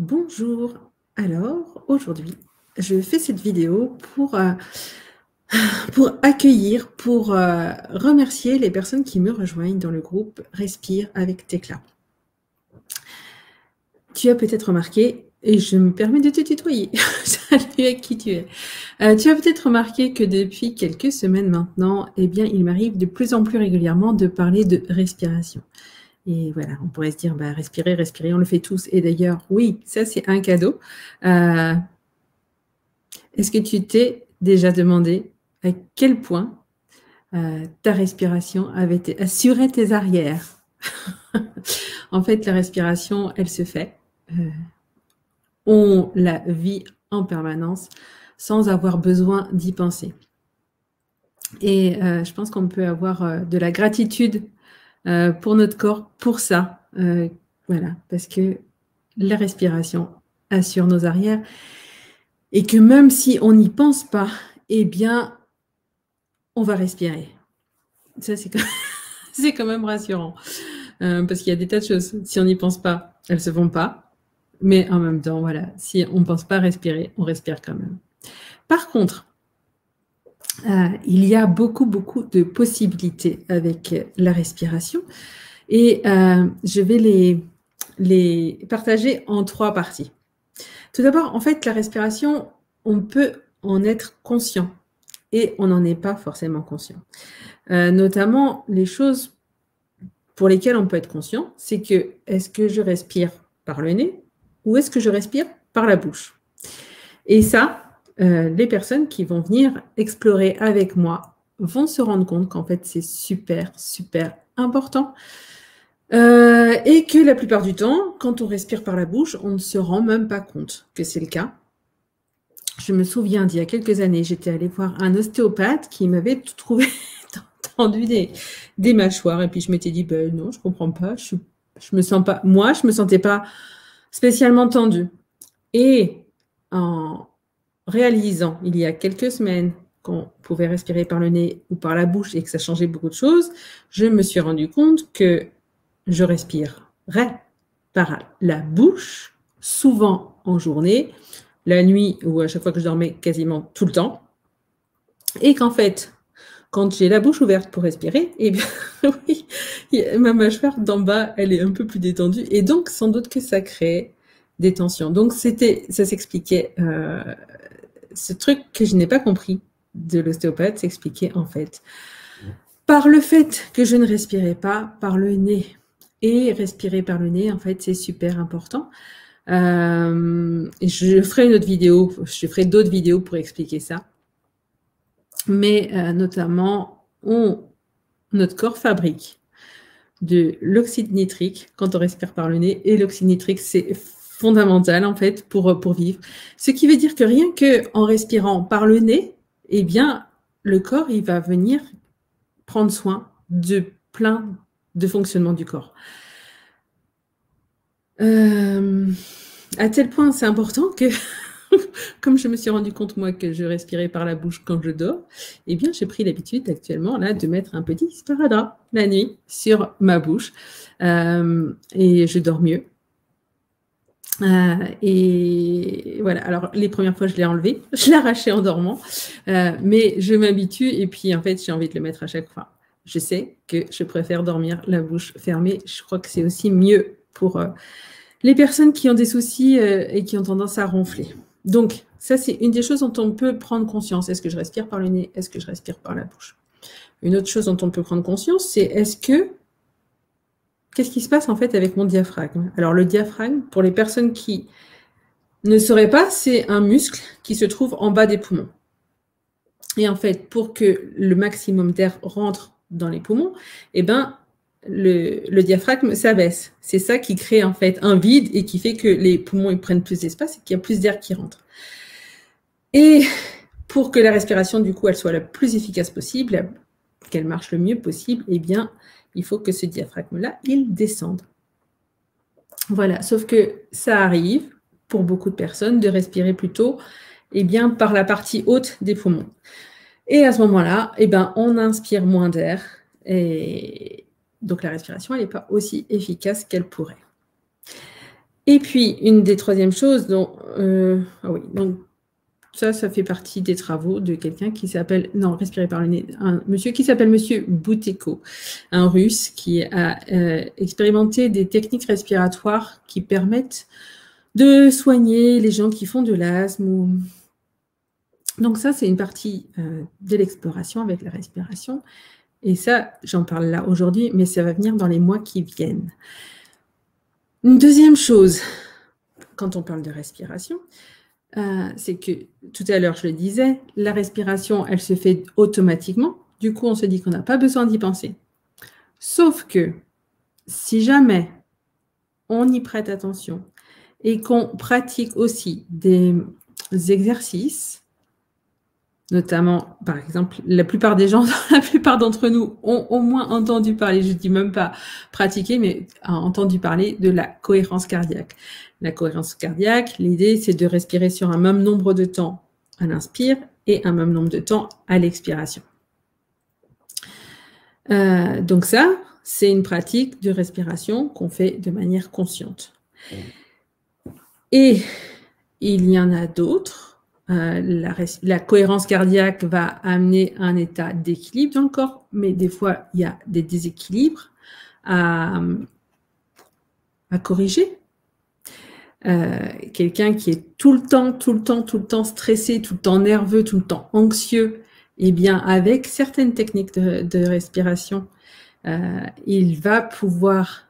Bonjour. Alors, aujourd'hui, je fais cette vidéo pour accueillir, pour remercier les personnes qui me rejoignent dans le groupe Respire avec Tecla. Tu as peut-être remarqué, et je me permets de te tutoyer, salut à qui tu es. Tu as peut-être remarqué que depuis quelques semaines maintenant, eh bien, il m'arrive de plus en plus régulièrement de parler de respiration. Et voilà, on pourrait se dire, bah, respirer, respirer, on le fait tous. Et d'ailleurs, oui, ça c'est un cadeau. Est-ce que tu t'es déjà demandé à quel point ta respiration assurait tes arrières? En fait, la respiration, elle se fait. On la vit en permanence sans avoir besoin d'y penser. Et je pense qu'on peut avoir de la gratitude pour notre corps pour ça. Voilà, parce que la respiration assure nos arrières et que même si on n'y pense pas, eh bien, on va respirer. Ça, c'est quand même rassurant. Parce qu'il y a des tas de choses. Si on n'y pense pas, elles ne se font pas. Mais en même temps, voilà, si on ne pense pas respirer, on respire quand même. Par contre, il y a beaucoup, beaucoup de possibilités avec la respiration. Et je vais les partager en 3 parties. Tout d'abord, en fait, la respiration, on peut en être conscient et on n'en est pas forcément conscient. Notamment, les choses pour lesquelles on peut être conscient, c'est que est-ce que je respire par le nez ou est-ce que je respire par la bouche? Et ça, les personnes qui vont venir explorer avec moi vont se rendre compte qu'en fait, c'est super, super important. Et que la plupart du temps, quand on respire par la bouche, on ne se rend même pas compte que c'est le cas. Je me souviens d'il y a quelques années, j'étais allée voir un ostéopathe qui m'avait trouvé tendu des mâchoires et puis je m'étais dit ben non, je comprends pas, je me sens pas, moi je me sentais pas spécialement tendue. Et en réalisant il y a quelques semaines qu'on pouvait respirer par le nez ou par la bouche et que ça changeait beaucoup de choses, je me suis rendu compte que je respirerais par la bouche, souvent en journée, la nuit ou à chaque fois que je dormais, quasiment tout le temps. Et qu'en fait, quand j'ai la bouche ouverte pour respirer, eh bien, oui, ma mâchoire d'en bas, elle est un peu plus détendue. Et donc, sans doute que ça crée des tensions. Donc, ça s'expliquait, ce truc que je n'ai pas compris de l'ostéopathe s'expliquait en fait par le fait que je ne respirais pas par le nez. Et respirer par le nez, en fait, c'est super important. Je ferai une autre vidéo, je ferai d'autres vidéos pour expliquer ça. Mais notamment, notre corps fabrique de l'oxyde nitrique quand on respire par le nez. Et l'oxyde nitrique, c'est fondamental en fait pour vivre. Ce qui veut dire que rien qu'en respirant par le nez, eh bien, le corps, il va venir prendre soin de plein de fonctionnements du corps. À tel point, c'est important que, comme je me suis rendu compte, moi, que je respirais par la bouche quand je dors, eh bien, j'ai pris l'habitude actuellement, là, de mettre un petit sparadrap la nuit sur ma bouche. Et je dors mieux. Et voilà, alors les premières fois, je l'ai enlevé, je l'ai arraché en dormant, mais je m'habitue et puis, en fait, j'ai envie de le mettre à chaque fois. Je sais que je préfère dormir la bouche fermée. Je crois que c'est aussi mieux pour les personnes qui ont des soucis et qui ont tendance à ronfler. Donc, ça, c'est une des choses dont on peut prendre conscience. Est-ce que je respire par le nez? Est-ce que je respire par la bouche? Une autre chose dont on peut prendre conscience, c'est qu'est-ce qui se passe en fait avec mon diaphragme? Alors, le diaphragme, pour les personnes qui ne sauraient pas, c'est un muscle qui se trouve en bas des poumons. Et en fait, pour que le maximum d'air rentre dans les poumons, eh ben, le diaphragme s'abaisse. C'est ça qui crée en fait un vide et qui fait que les poumons ils prennent plus d'espace et qu'il y a plus d'air qui rentre. Et pour que la respiration, du coup, elle soit la plus efficace possible, qu'elle marche le mieux possible, eh bien, il faut que ce diaphragme-là, il descende. Voilà, sauf que ça arrive, pour beaucoup de personnes, de respirer plutôt eh bien, par la partie haute des poumons. Et à ce moment-là, eh ben, on inspire moins d'air et donc la respiration, elle n'est pas aussi efficace qu'elle pourrait. Et puis, une des troisièmes choses, donc ça fait partie des travaux de quelqu'un qui s'appelle, non, respirer par le nez, un monsieur qui s'appelle Monsieur Bouteko, un Russe qui a expérimenté des techniques respiratoires qui permettent de soigner les gens qui font de l'asthme. Donc ça, c'est une partie de l'exploration avec la respiration. Et ça, j'en parle là aujourd'hui, mais ça va venir dans les mois qui viennent. Une deuxième chose, quand on parle de respiration, c'est que tout à l'heure, je le disais, la respiration, elle se fait automatiquement. Du coup, on se dit qu'on n'a pas besoin d'y penser. Sauf que si jamais on y prête attention et qu'on pratique aussi des exercices, notamment, par exemple, la plupart des gens, la plupart d'entre nous ont au moins entendu parler, je ne dis même pas pratiquer, mais entendu parler de la cohérence cardiaque. La cohérence cardiaque, l'idée, c'est de respirer sur un même nombre de temps à l'inspire et un même nombre de temps à l'expiration. Donc ça, c'est une pratique de respiration qu'on fait de manière consciente. Et il y en a d'autres. La cohérence cardiaque va amener un état d'équilibre dans le corps, mais des fois, il y a des déséquilibres à corriger. Quelqu'un qui est tout le temps stressé, tout le temps nerveux, tout le temps anxieux, eh bien, avec certaines techniques de respiration, il va pouvoir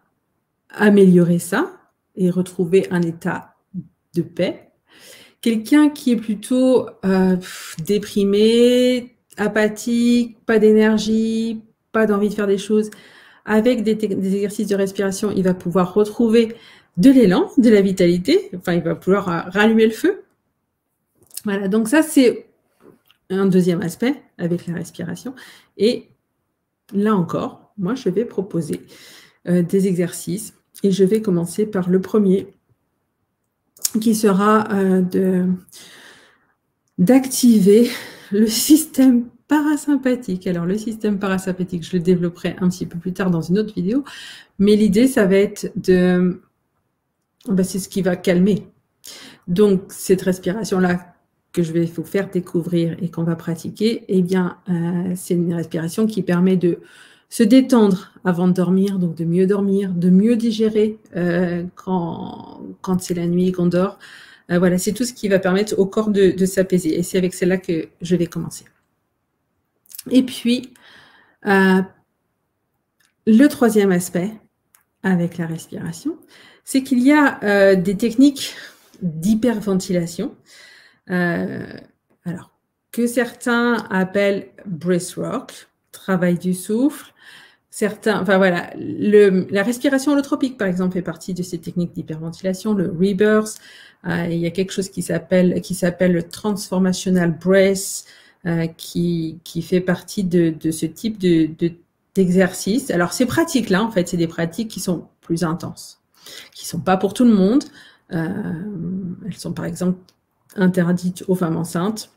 améliorer ça et retrouver un état de paix. Quelqu'un qui est plutôt déprimé, apathique, pas d'énergie, pas d'envie de faire des choses, avec des exercices de respiration, il va pouvoir retrouver de l'élan, de la vitalité, enfin, il va pouvoir rallumer le feu. Voilà, donc ça, c'est un deuxième aspect avec la respiration. Et là encore, moi, je vais proposer des exercices et je vais commencer par le premier qui sera d'activer le système parasympathique. Alors, le système parasympathique, je le développerai un petit peu plus tard dans une autre vidéo, mais l'idée, ça va être de... c'est ce qui va calmer. Donc, cette respiration-là que je vais vous faire découvrir et qu'on va pratiquer, eh bien, c'est une respiration qui permet de se détendre avant de dormir, donc de mieux digérer quand c'est la nuit et qu'on dort. Voilà, c'est tout ce qui va permettre au corps de s'apaiser. Et c'est avec celle-là que je vais commencer. Et puis, le troisième aspect avec la respiration, c'est qu'il y a des techniques d'hyperventilation, alors que certains appellent breathwork, travail du souffle. Certains, enfin voilà, la respiration holotropique, par exemple, fait partie de ces techniques d'hyperventilation, le rebirth. Il y a quelque chose qui s'appelle le transformational breath, qui fait partie de ce type d'exercice. Alors, ces pratiques-là, en fait, c'est des pratiques qui sont plus intenses, qui sont pas pour tout le monde. Elles sont, par exemple, interdites aux femmes enceintes.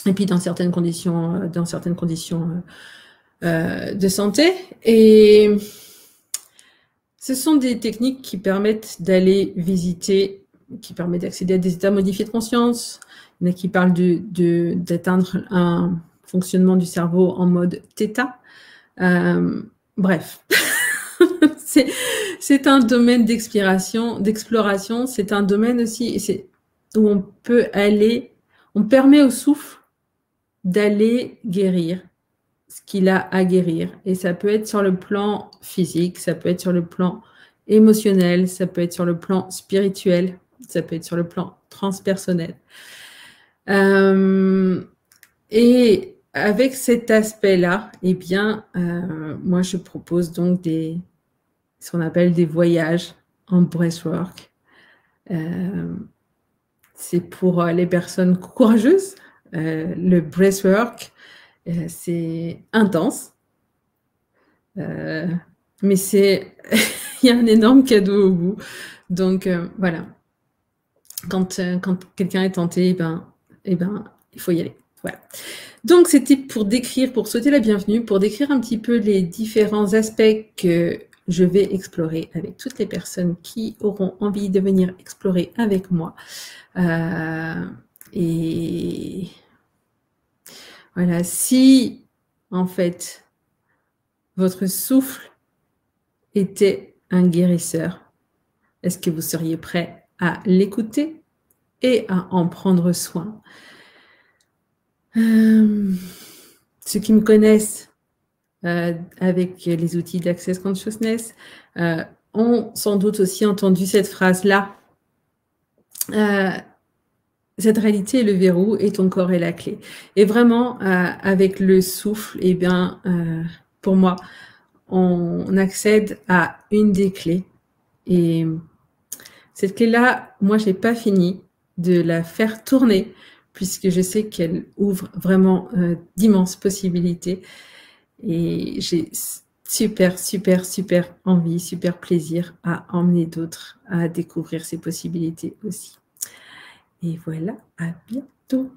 Et puis, dans certaines conditions de santé. Et ce sont des techniques qui permettent d'aller visiter, qui permettent d'accéder à des états modifiés de conscience. Il y en a qui parlent d'atteindre un fonctionnement du cerveau en mode θ. Bref, c'est un domaine d'exploration, c'est un domaine aussi où on peut aller, on permet au souffle d'aller guérir ce qu'il a à guérir. Et ça peut être sur le plan physique, ça peut être sur le plan émotionnel, ça peut être sur le plan spirituel, ça peut être sur le plan transpersonnel. Et avec cet aspect-là, eh bien, moi, je propose donc ce qu'on appelle des voyages en breathwork. C'est pour les personnes courageuses. Le breathwork, c'est intense, mais il y a un énorme cadeau au bout. Donc voilà, quand quelqu'un est tenté, il faut y aller. Voilà. Donc c'était pour souhaiter la bienvenue, pour décrire un petit peu les différents aspects que je vais explorer avec toutes les personnes qui auront envie de venir explorer avec moi. Et voilà, si en fait votre souffle était un guérisseur, est-ce que vous seriez prêt à l'écouter et à en prendre soin? Ceux qui me connaissent avec les outils d'Access Consciousness ont sans doute aussi entendu cette phrase-là. Cette réalité est le verrou et ton corps est la clé. Et vraiment, avec le souffle, eh bien, pour moi, on accède à une des clés. Et cette clé-là, moi, je n'ai pas fini de la faire tourner, puisque je sais qu'elle ouvre vraiment d'immenses possibilités. Et j'ai super envie, super plaisir à emmener d'autres à découvrir ces possibilités aussi. Et voilà, à bientôt.